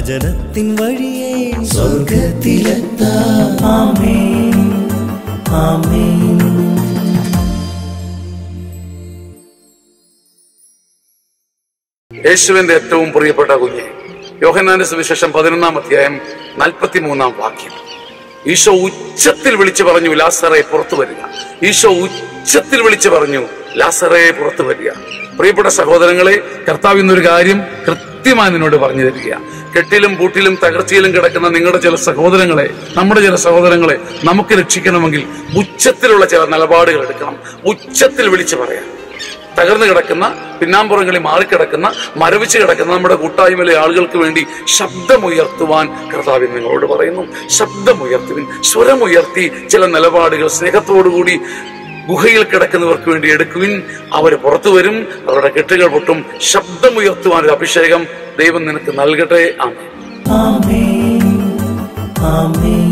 വചനത്തിൻ വഴിയേ സ്വർഗ്ഗത്തിലെത്താം. ആമേൻ, ആമേൻ. യേശുവിന്റെ ഏറ്റവും പ്രിയപ്പെട്ട കുഞ്ഞെ, യോഹന്നാന്റെ സുവിശേഷം 11-ാം അധ്യായം 43-ാം വാക്യം. ഈശോ ഉച്ചത്തിൽ വിളിച്ചു പറഞ്ഞു, ലാസറേ പുറത്തു വരിക. ഈശോ ഉച്ചത്തിൽ വിളിച്ചു പറഞ്ഞു, ലാസറേ പുറത്തു വരിക. പ്രിയപ്പെട്ട സഹോദരങ്ങളെ, കർത്താവ് ഇന്നൊരു കാര്യം കൃത്യമായി നിന്നോട് പറഞ്ഞു തരിക. കെട്ടിലും പൂട്ടിലും തകർച്ചയിലും കിടക്കുന്ന നിങ്ങളുടെ ചില സഹോദരങ്ങളെ, നമ്മുടെ ചില സഹോദരങ്ങളെ നമുക്ക് രക്ഷിക്കണമെങ്കിൽ ഉച്ചത്തിലുള്ള ചില നിലപാടുകൾ എടുക്കണം. ഉച്ചത്തിൽ വിളിച്ചു പറയാം. തകർന്നു കിടക്കുന്ന, പിന്നാമ്പുറങ്ങളിൽ മാറിക്കിടക്കുന്ന, മരവിച്ച് കിടക്കുന്ന നമ്മുടെ കൂട്ടായ്മയിലെ ആളുകൾക്ക് വേണ്ടി ശബ്ദമുയർത്തുവാൻ കർത്താവ് നിങ്ങളോട് പറയുന്നു. ശബ്ദമുയർത്തുവിൻ, സ്വരമുയർത്തി ചില നിലപാടുകൾ സ്നേഹത്തോടുകൂടി ഗുഹയിൽ കിടക്കുന്നവർക്ക് വേണ്ടി എടുക്കുവിൻ. അവർ പുറത്തു വരും, അവരുടെ കെട്ടുകൾ പൊട്ടും. ശബ്ദമുയർത്തുവാൻ ഒരു അഭിഷേകം ദൈവം നിനക്ക് നൽകട്ടെ. ആമേൻ, ആമേൻ, ആമേൻ.